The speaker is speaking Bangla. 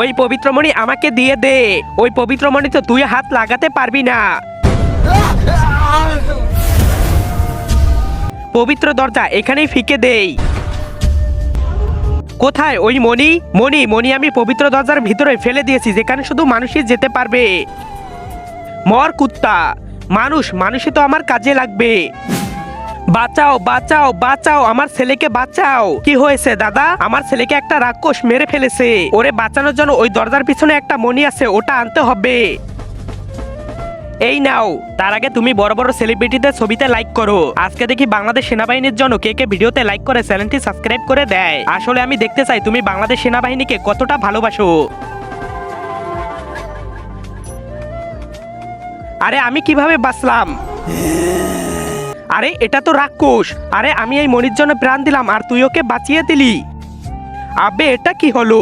ওই পবিত্র মণি আমাকে দিয়ে দে। ওই পবিত্র মণি তো তুই হাত লাগাতে পারবি না। পবিত্র দরজা এখানেই ফিকে দেই। কোথায় ওই মণি? মণি মণি আমি পবিত্র দরজার ভিতরে ফেলে দিয়েছি, যেখানে শুধু মানুষই যেতে পারবে। মর কুত্তা! মানুষই তো আমার কাজে লাগবে। বাঁচাও বাঁচাও বাঁচাও, আমার ছেলেকে বাঁচাও। কি হয়েছে দাদা? আমার ছেলেকে একটা রাক্ষস মেরে ফেলেছে। ওরে বাঁচানোর জন্য ওই দরজার পিছনে একটা মণি আছে, ওটা আনতে হবে। এই নাও। তার আগে তুমি বড় বড় সেলিব্রিটিদের ছবিতে লাইক করো। আজকে দেখি বাংলাদেশ সেনাবাহিনীর জন্য কে কে ভিডিওতে লাইক করে চ্যানেলটি সাবস্ক্রাইব করে দেয়। আসলে আমি দেখতে চাই তুমি বাংলাদেশ সেনাবাহিনীকে কতটা ভালোবাসো। আরে আমি কিভাবে বাঁচলাম? আরে এটা তো রাক্ষস। আরে আমি এই মণির জন্য প্রাণ দিলাম আর তুই ওকে বাঁচিয়ে দিলি। আবে এটা কি হলো?